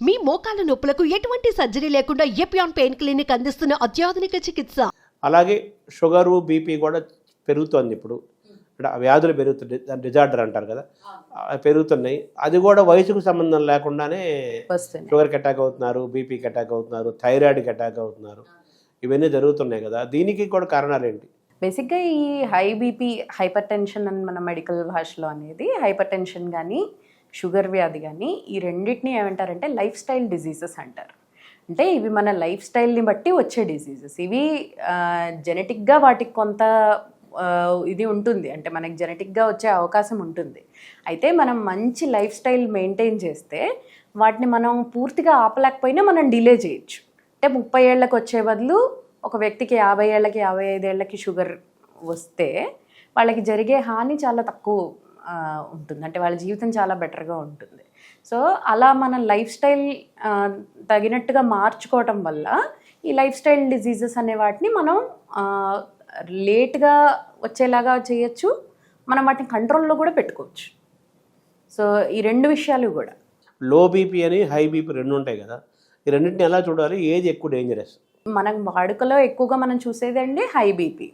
మీ మోకాల నొప్పులకు ఎటువంటి సర్జరీ లేకుండా ఎపియాన్ పెయిన్ క్లినిక్ అందిస్తున్న అత్యాధునిక చికిత్స. అలాగే షుగరు బీపీ కూడా పెరుగుతోంది ఇప్పుడు. అంటే వ్యాధులు పెరుగుతున్నాయి, దాని డిజార్డర్ అంటారు కదా, పెరుగుతున్నాయి. అది కూడా వయసుకు సంబంధం లేకుండానే షుగర్కి అటాక్ అవుతున్నారు, బీపీకి అటాక్ అవుతున్నారు, థైరాయిడ్కి అటాక్ అవుతున్నారు. ఇవన్నీ జరుగుతున్నాయి కదా, దీనికి కూడా కారణాలు ఏంటి? బేసిక్గా ఈ హై బీపీ, హైపర్ టెన్షన్ అని మన మెడికల్ భాషలో అనేది, హైపర్ టెన్షన్ కానీ షుగర్ వ్యాధి కానీ ఈ రెండింటిని ఏమంటారంటే లైఫ్ స్టైల్ డిజీజెస్ అంటారు. అంటే ఇవి మన లైఫ్ స్టైల్ని బట్టి వచ్చే డిజీజెస్. ఇవి జెనెటిక్గా వాటికి కొంత ఇది ఉంటుంది, అంటే మనకి జెనెటిక్గా వచ్చే అవకాశం ఉంటుంది. అయితే మనం మంచి లైఫ్ స్టైల్ మెయింటైన్ చేస్తే వాటిని మనం పూర్తిగా ఆపలేకపోయినా మనం డిలే చేయొచ్చు. అంటే 30 ఏళ్ళకి వచ్చే బదులు ఒక వ్యక్తికి 50 ఏళ్ళకి 55 ఏళ్ళకి షుగర్ వస్తే వాళ్ళకి జరిగే హాని చాలా తక్కువ ఉంటుంది, అంటే వాళ్ళ జీవితం చాలా బెటర్గా ఉంటుంది. సో అలా మన లైఫ్ స్టైల్ తగినట్టుగా మార్చుకోవటం వల్ల ఈ లైఫ్ స్టైల్ డిజీజెస్ అనే వాటిని మనం లేట్గా వచ్చేలాగా చేయొచ్చు, మనం వాటిని కంట్రోల్లో కూడా పెట్టుకోవచ్చు. సో ఈ రెండు విషయాలు కూడా, లో బీపీ అని హై బీపీ రెండు ఉంటాయి కదా, ఈ రెండింటిని ఎలా చూడాలి? ఏది ఎక్కువ డేంజరస్? మన వాడుకలో ఎక్కువగా మనం చూసేది అండి హై బీపీ.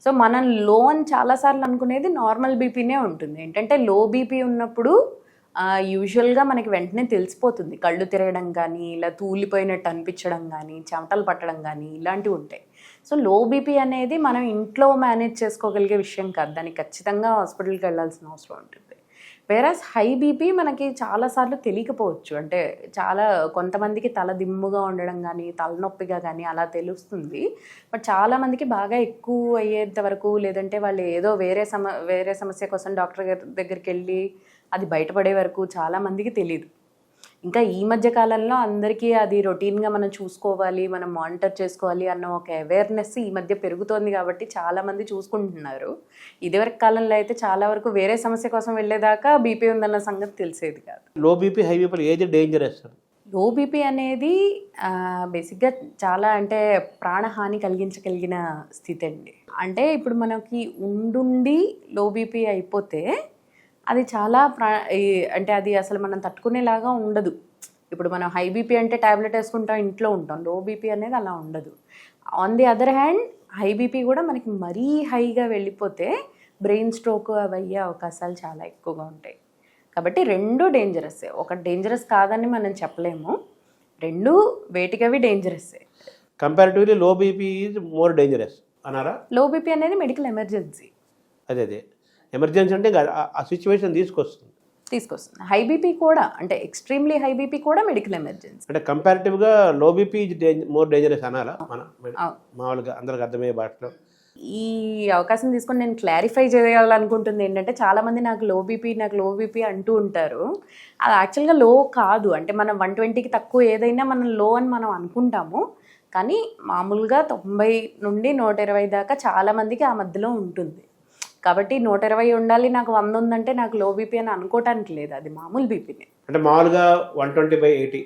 సో మనం లో అని చాలాసార్లు అనుకునేది నార్మల్ బీపీనే ఉంటుంది. ఏంటంటే లో బీపీ ఉన్నప్పుడు యూజువల్గా మనకి వెంటనే తెలిసిపోతుంది, కళ్ళు తిరగడం కానీ, ఇలా తూలిపోయినట్టు అనిపించడం కానీ, చెమటలు పట్టడం కానీ ఇలాంటివి ఉంటాయి. సో లో బీపీ అనేది మనం ఇంట్లో మేనేజ్ చేసుకోగలిగే విషయం కాదు, దానికి ఖచ్చితంగా హాస్పిటల్కి వెళ్ళాల్సిన అవసరం ఉంటుంది. వేరాస్ హై బీపీ మనకి చాలాసార్లు తెలియకపోవచ్చు, అంటే కొంతమందికి తల దిమ్ముగా ఉండడం కానీ, తలనొప్పిగా కానీ అలా తెలుస్తుంది. బట్ చాలామందికి బాగా ఎక్కువ అయ్యేంత వరకు, లేదంటే వాళ్ళు ఏదో వేరే సమస్య కోసం డాక్టర్ దగ్గరికి వెళ్ళి అది బయటపడే వరకు చాలామందికి తెలియదు. ఇంకా ఈ మధ్య కాలంలో అందరికీ అది రొటీన్గా మనం చూసుకోవాలి, మనం మానిటర్ చేసుకోవాలి అన్న ఒక అవేర్నెస్ ఈ మధ్య పెరుగుతోంది కాబట్టి చాలామంది చూసుకుంటున్నారు. ఇదివరకు కాలంలో అయితే చాలా వరకు వేరే సమస్య కోసం వెళ్ళేదాకా బీపీ ఉందన్న సంగతి తెలిసేది కాదు. లో బీపీ హై బీపీ ఏది డేంజరస్? లో బీపీ అనేది బేసిక్గా చాలా, అంటే ప్రాణహాని కలిగించగలిగిన స్థితి అండి. అంటే ఇప్పుడు మనకి ఉండుండి లో బీపీ అయిపోతే అది చాలా అంటే అది అసలు మనం తట్టుకునేలాగా ఉండదు. ఇప్పుడు మనం హై బీపీ అంటే ట్యాబ్లెట్ వేసుకుంటాం, ఇంట్లో ఉంటాం. లో బీపీ అనేది అలా ఉండదు. On the other hand high BP కూడా మనకి మరీ హైగా వెళ్ళిపోతే బ్రెయిన్ స్ట్రోక్ అవి అయ్యే అవకాశాలు చాలా ఎక్కువగా ఉంటాయి. కాబట్టి రెండు డేంజరస్సే, ఒకటి డేంజరస్ కాదని మనం చెప్పలేము, రెండు వేటికవి డేంజరస్సే. Comparatively low BP is more dangerous అన్నారా? లో బీపీ అనేది మెడికల్ ఎమర్జెన్సీ. అదే ఎమర్జెన్సీ అంటే ఆ సిచ్యువేషన్ తీసుకొస్తుంది. హై బీపీ కూడా, అంటే ఎక్స్ట్రీమ్లీ హై బీపీ కూడా మెడికల్ ఎమర్జెన్సీ. అంటే కంపారిటివ్గా లో బీపీ మోర్ డేంజరస్ అనాలా మన మామూలుగా అందరికి అర్థమయ్యే భాషలో? ఈ అవకాశం తీసుకొని నేను క్లారిఫై చేయాలనుకుంటుంది ఏంటంటే, చాలామంది నాకు లో బీపీ అంటూ ఉంటారు. అది యాక్చువల్గా లో కాదు. అంటే మనం 120కి తక్కువ ఏదైనా మనం లో అని మనం అనుకుంటాము, కానీ మామూలుగా 90 నుండి 120 దాకా చాలామందికి ఆ మధ్యలో ఉంటుంది. కాబట్టి 120 ఉండాలి, నాకు 100 ఉందంటే నాకు లో బీపీ అని అనుకోవటానికి లేదు, అది మామూలు బీపీనే. అంటే మామూలుగా 120/80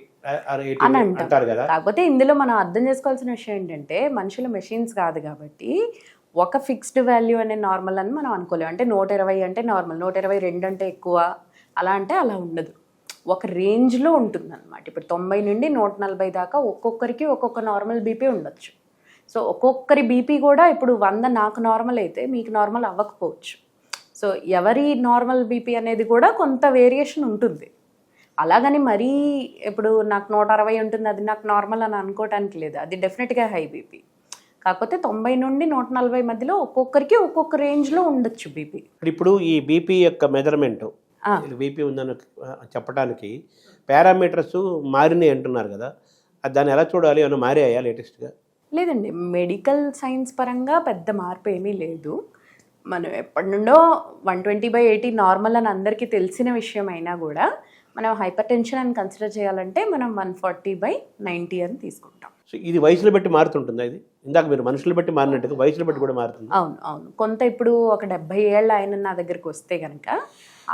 అని అంటారు కదా. కాకపోతే ఇందులో మనం అర్థం చేసుకోవాల్సిన విషయం ఏంటంటే, మనుషులు మెషిన్స్ కాదు కాబట్టి ఒక ఫిక్స్డ్ వాల్యూ అనే నార్మల్ అని మనం అనుకోలేము. అంటే 120 అంటే నార్మల్, 122 అంటే ఎక్కువ, అలా అంటే అలా ఉండదు, ఒక రేంజ్లో ఉంటుంది అనమాట. ఇప్పుడు 90 నుండి 140 దాకా ఒక్కొక్కరికి ఒక్కొక్క నార్మల్ బీపీ ఉండొచ్చు. సో ఒక్కొక్కరి బీపీ కూడా ఇప్పుడు 100 నాకు నార్మల్ అయితే మీకు నార్మల్ అవ్వకపోవచ్చు. సో ఎవరి నార్మల్ బీపీ అనేది కూడా కొంత వేరియేషన్ ఉంటుంది. అలాగని మరీ ఇప్పుడు నాకు 160 ఉంటుంది అది నాకు నార్మల్ అని అనుకోవటానికి లేదు, అది డెఫినెట్గా హై బీపీ. కాకపోతే 90 నుండి 140 మధ్యలో ఒక్కొక్కరికి ఒక్కొక్క రేంజ్లో ఉండొచ్చు బీపీ. ఇప్పుడు ఈ బీపీ యొక్క మెజర్మెంట్, బీపీ ఉందని చెప్పడానికి పారామీటర్స్ మారినాయి అంటున్నారు కదా, దాన్ని ఎలా చూడాలి? ఏమైనా మారాయా లేటెస్ట్గా? లేదండి, మెడికల్ సైన్స్ పరంగా పెద్ద మార్పు ఏమీ లేదు. మనం ఎప్పటి నుండో 120/80 నార్మల్ అని అందరికీ తెలిసిన విషయం అయినా కూడా మనం హైపర్ టెన్షన్ అని కన్సిడర్ చేయాలంటే మనం 140/90 అని తీసుకుంటాం. సో ఇది వయసులో బట్టి మారుతుంటుందా? ఇది ఇందాక మీరు మనుషులు బట్టి మారినట్టుగా వయసులో బట్టి కూడా మారుతుంది? అవును. కొంత ఇప్పుడు ఒక 70 ఏళ్ళ ఆయన నా దగ్గరికి వస్తే కనుక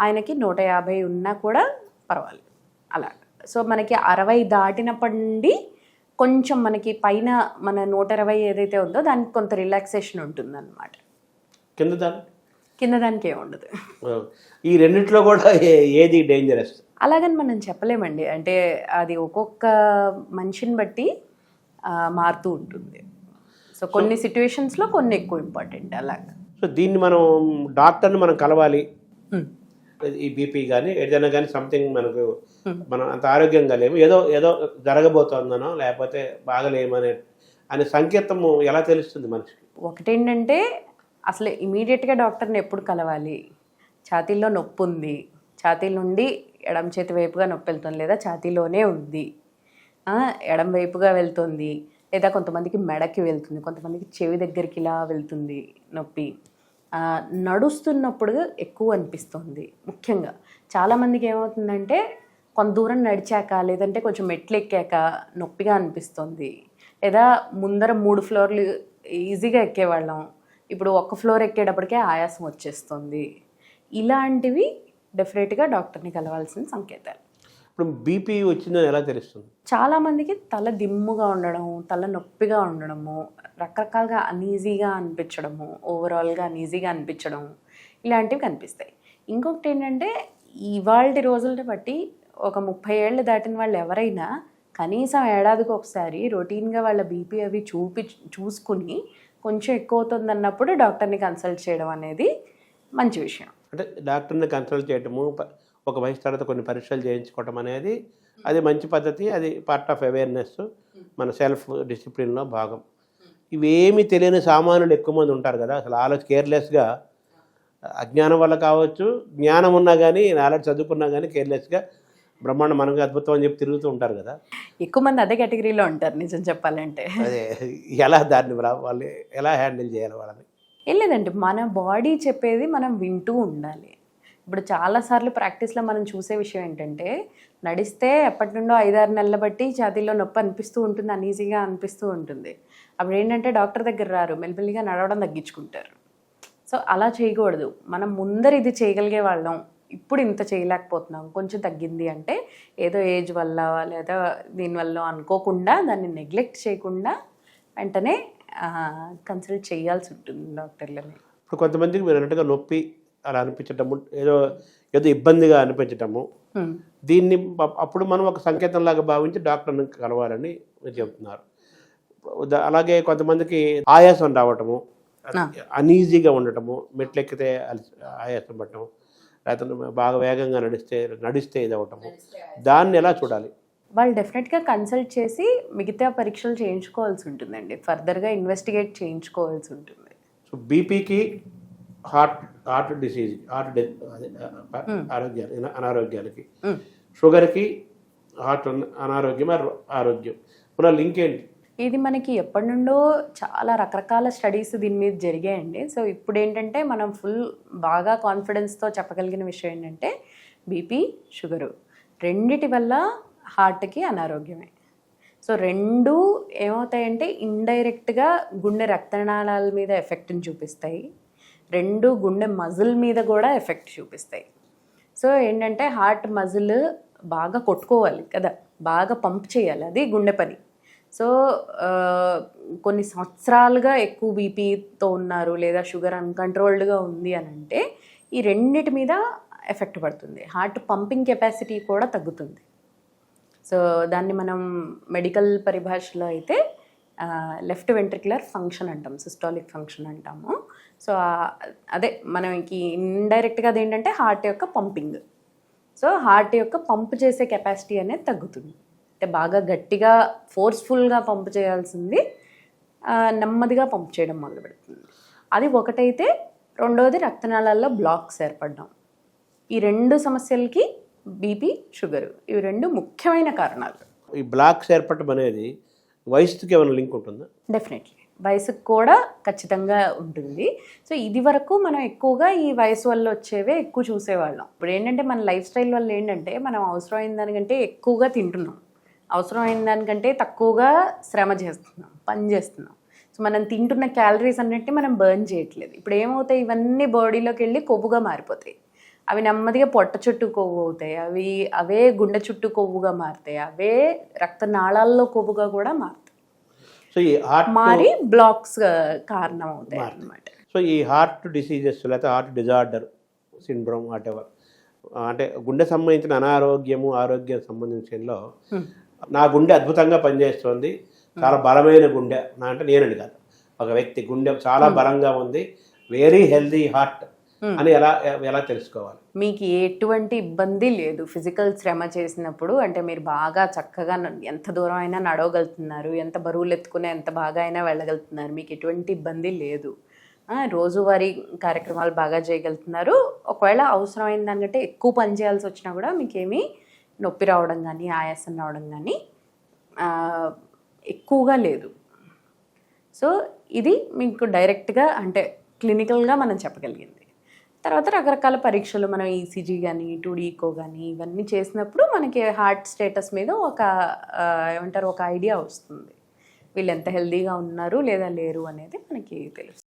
ఆయనకి 150 ఉన్నా కూడా పర్వాలేదు అలా. సో మనకి 60 దాటినప్పటి నుండి కొంచెం మనకి పైన మన 120 ఏదైతే ఉందో దానికి కొంత రిలాక్సేషన్ ఉంటుందన్నమాట. కింద కింద దానికి ఏమి ఉండదు. ఈ రెండిట్లో కూడా ఏది డేంజరస్? అలాగని మనం చెప్పలేమండి. అంటే అది ఒక్కొక్క మనిషిని బట్టి మారుతూ ఉంటుంది. సో కొన్ని సిచ్యువేషన్స్లో కొన్ని ఎక్కువ ఇంపార్టెంట్ అలాగా. సో దీన్ని మనం డాక్టర్ని మనం కలవాలి, ఈ బీపీ కానీ ఏదైనా కానీ సంథింగ్ మనకు మనం అంత ఆరోగ్యంగా లేము, ఏదో ఏదో జరగబోతోందనో లేకపోతే బాగలేమనే అనే సంకేతము ఎలా తెలుస్తుంది మనిషికి? ఒకటేంటంటే అసలు ఇమీడియట్గా డాక్టర్ని ఎప్పుడు కలవాలి? ఛాతీలో నొప్పి ఉంది, ఛాతీ నుండి ఎడమ చేతి వైపుగా నొప్పి వెళ్తుంది, లేదా ఛాతీలోనే ఉంది, ఎడమ వైపుగా వెళ్తుంది, లేదా కొంతమందికి మెడకి వెళ్తుంది, కొంతమందికి చెవి దగ్గరికి ఇలా వెళ్తుంది నొప్పి, నడుస్తున్నప్పుడు ఎక్కువ అనిపిస్తుంది. ముఖ్యంగా చాలామందికి ఏమవుతుందంటే కొంత దూరం నడిచాక లేదంటే కొంచెం మెట్లు ఎక్కాక నొప్పిగా అనిపిస్తుంది, లేదా ముందర 3 ఫ్లోర్లు ఈజీగా ఎక్కేవాళ్ళం, ఇప్పుడు 1 ఫ్లోర్ ఎక్కేటప్పటికే ఆయాసం వచ్చేస్తుంది. ఇలాంటివి డెఫినెట్గా డాక్టర్ని కలవాల్సిన సంకేతాలు. ఇప్పుడు బీపీ వచ్చిందని ఎలా తెలుస్తుంది? చాలామందికి తల దిమ్ముగా ఉండడం, తల నొప్పిగా ఉండడము, రకరకాలుగా అనీజీగా అనిపించడము, ఓవరాల్గా అనీజీగా అనిపించడం, ఇలాంటివి కనిపిస్తాయి. ఇంకొకటి ఏంటంటే ఇవాళ రోజులని బట్టి ఒక 30 ఏళ్ళు దాటిన వాళ్ళు ఎవరైనా కనీసం ఏడాదికి ఒకసారి రొటీన్గా వాళ్ళ బీపీ అవి చూసుకుని కొంచెం ఎక్కువ అవుతుంది అన్నప్పుడు డాక్టర్ని కన్సల్ట్ చేయడం అనేది మంచి విషయం. అంటే డాక్టర్ని కన్సల్ట్ చేయటము, ఒక వయసు తర్వాత కొన్ని పరీక్షలు చేయించుకోవటం అనేది అది మంచి పద్ధతి, అది పార్ట్ ఆఫ్ అవేర్నెస్, మన సెల్ఫ్ డిసిప్లిన్లో భాగం. ఇవేమీ తెలియని సామాన్యులు ఎక్కువ మంది ఉంటారు కదా, అసలు కేర్లెస్గా, అజ్ఞానం వల్ల కావచ్చు, జ్ఞానం ఉన్నా కానీ నాలెడ్జ్ చదువుకున్నా కానీ కేర్లెస్గా బ్రహ్మాండం మనకు అద్భుతం అని చెప్పి తిరుగుతూ ఉంటారు కదా. ఎక్కువ మంది అదే కేటగిరీలో ఉంటారు నిజం చెప్పాలంటే. అదే ఎలా దాన్ని వాళ్ళు ఎలా హ్యాండిల్ చేయాలి వాళ్ళని? ఏం లేదండి, మన బాడీ చెప్పేది మనం వింటూ ఉండాలి. ఇప్పుడు చాలాసార్లు ప్రాక్టీస్లో మనం చూసే విషయం ఏంటంటే నడిస్తే ఎప్పటి నుండో 5-6 నెలల బట్టి ఛాతీలో నొప్పి అనిపిస్తూ ఉంటుంది, అనీజీగా అనిపిస్తూ ఉంటుంది. అప్పుడు ఏంటంటే డాక్టర్ దగ్గర రారు, మెల్లిమెల్లిగా నడవడం తగ్గించుకుంటారు. సో అలా చేయకూడదు. మనం ముందర ఇది చేయగలిగే వాళ్ళం, ఇప్పుడు ఇంత చేయలేకపోతున్నాం, కొంచెం తగ్గింది అంటే ఏదో ఏజ్ వల్ల లేదా దీనివల్ల అనుకోకుండా దాన్ని నెగ్లెక్ట్ చేయకుండా వెంటనే కన్సల్ట్ చేయాల్సి ఉంటుంది డాక్టర్లని. ఇప్పుడు కొంతమందికి మీరు అన్నట్టుగా నొప్పి అలా అనిపించటము, ఏదో ఏదో ఇబ్బందిగా అనిపించటము, దీన్ని అప్పుడు మనం ఒక సంకేతంలాగా భావించి డాక్టర్ని కలవాలని మీరు చెబుతున్నారు. అలాగే కొంతమందికి ఆయాసం రావటము, అనీజీగా ఉండటము, మెట్లు ఎక్కితే ఆయాసం పడటము, లేకపోతే బాగా వేగంగా నడిస్తే ఇది అవ్వటము, దాన్ని ఎలా చూడాలి? వాళ్ళు డెఫినెట్గా కన్సల్ట్ చేసి మిగతా పరీక్షలు చేయించుకోవాల్సి ఉంటుందండి, ఫర్దర్గా ఇన్వెస్టిగేట్ చేయించుకోవాల్సి ఉంటుంది. సో బీపీకి హార్ట్ డిసీజ్, అనారోగ్యాలకి, షుగర్కి హార్ట్ అనారోగ్యం, ఆరోగ్యం మన లింక్ ఏంటి? ఇది మనకి ఎప్పటి నుండో చాలా రకరకాల స్టడీస్ దీని మీద జరిగాయండి. సో ఇప్పుడు ఏంటంటే మనం బాగా కాన్ఫిడెన్స్తో చెప్పగలిగిన విషయం ఏంటంటే బీపీ, షుగరు రెండిటి వల్ల హార్ట్కి అనారోగ్యమే. సో రెండు ఏమవుతాయంటే ఇండైరెక్ట్గా గుండె రక్తనాళాల మీద ఎఫెక్ట్ని చూపిస్తాయి, రెండు గుండె మజిల్ మీద కూడా ఎఫెక్ట్ చూపిస్తాయి. సో ఏంటంటే హార్ట్ మజిల్ బాగా కొట్టుకోవాలి కదా, బాగా పంప్ చేయాలి, అది గుండె పని. సో కొన్ని సంవత్సరాలుగా ఎక్కువ బీపీతో ఉన్నారు లేదా షుగర్ అన్కంట్రోల్డ్గా ఉంది అని అంటే ఈ రెండిటి మీద ఎఫెక్ట్ పడుతుంది, హార్ట్ పంపింగ్ కెపాసిటీ కూడా తగ్గుతుంది. సో దాన్ని మనం మెడికల్ పరిభాషలో అయితే లెఫ్ట్ వెంట్రిక్యులర్ ఫంక్షన్ అంటాం, సిస్టాలిక్ ఫంక్షన్ అంటాము. సో అదే మనకి ఇండైరెక్ట్గా అదేంటంటే హార్ట్ యొక్క పంపింగ్. సో హార్ట్ యొక్క పంప్ చేసే కెపాసిటీ అనేది తగ్గుతుంది, అంటే బాగా గట్టిగా ఫోర్స్ఫుల్గా పంప్ చేయాల్సింది నెమ్మదిగా పంప్ చేయడం మొదలు పెడుతుంది. అది ఒకటైతే, రెండోది రక్తనాళాల్లో బ్లాక్స్ ఏర్పడడం. ఈ రెండు సమస్యలకి బీపీ, షుగరు, ఇవి రెండు ముఖ్యమైన కారణాలు. ఈ బ్లాక్స్ ఏర్పడటం అనేది వయసుకి ఏమైనా లింక్ ఉంటుందా? డెఫినెట్లీ వయసుకు కూడా ఖచ్చితంగా ఉంటుంది. సో ఇది వరకు మనం ఎక్కువగా ఈ వయసు వల్ల వచ్చేవే ఎక్కువ చూసేవాళ్ళం. ఇప్పుడు ఏంటంటే మన లైఫ్ స్టైల్ వల్ల ఏంటంటే మనం అవసరమైన దానికంటే ఎక్కువగా తింటున్నాం, అవసరమైన దానికంటే తక్కువగా శ్రమ చేస్తున్నాం, పని చేస్తున్నాం. సో మనం తింటున్న క్యాలరీస్ అన్నిటిని మనం బర్న్ చేయట్లేదు. ఇప్పుడు ఏమవుతాయి, ఇవన్నీ బాడీలోకి వెళ్ళి కొవ్వుగా మారిపోతాయి, అవి నెమ్మదిగా పొట్ట చుట్టూ కొవ్వు అవుతాయి, అవే గుండె చుట్టూ కొవ్వుగా మారుతాయి, అవే రక్తనాళాల్లో కొవ్వుగా కూడా మారుతాయి, సో ఈ హార్ట్ మారి బ్లాక్స్ కారణం అవుతాయి అన్నమాట. సో సో ఈ హార్ట్ డిసీజెస్ లేకపోతే హార్ట్ డిజార్డర్ సిండ్రోమ్ వాటెవర్ అంటే గుండె సంబంధించిన అనారోగ్యము ఆరోగ్యం సంబంధించినలో నా గుండె అద్భుతంగా పనిచేస్తుంది, చాలా బలమైన గుండె నా అంటే నేనండి కాదు, ఒక వ్యక్తి గుండె చాలా బలంగా ఉంది, వెరీ హెల్దీ హార్ట్ అని ఎలా తెలుసుకోవాలి? మీకు ఎటువంటి ఇబ్బంది లేదు ఫిజికల్ శ్రమ చేసినప్పుడు. అంటే మీరు బాగా చక్కగా ఎంత దూరం అయినా నడవగలుగుతున్నారు, ఎంత బరువులు ఎత్తుకునే ఎంత బాగా అయినా వెళ్ళగలుగుతున్నారు, మీకు ఎటువంటి ఇబ్బంది లేదు. రోజువారీ కార్యక్రమాలు బాగా చేయగలుగుతున్నారు. ఒకవేళ అవసరమైన దానికంటే ఎక్కువ పని చేయాల్సి వచ్చినా కూడా మీకేమీ నొప్పి రావడం కానీ ఆయాసం రావడం కానీ ఎక్కువగా లేదు. సో ఇది మీకు డైరెక్ట్గా అంటే క్లినికల్గా మనం చెప్పగలిగింది. తర్వాత రకరకాల పరీక్షలు మనం ఈసీజీ కానీ 2D ఈకో కానీ ఇవన్నీ చేసినప్పుడు మనకి హార్ట్ స్టేటస్ మీద ఒక ఏమంటారు ఒక ఐడియా వస్తుంది, వీళ్ళు ఎంత హెల్దీగా ఉన్నారు లేదా లేరు అనేది మనకి తెలుస్తుంది.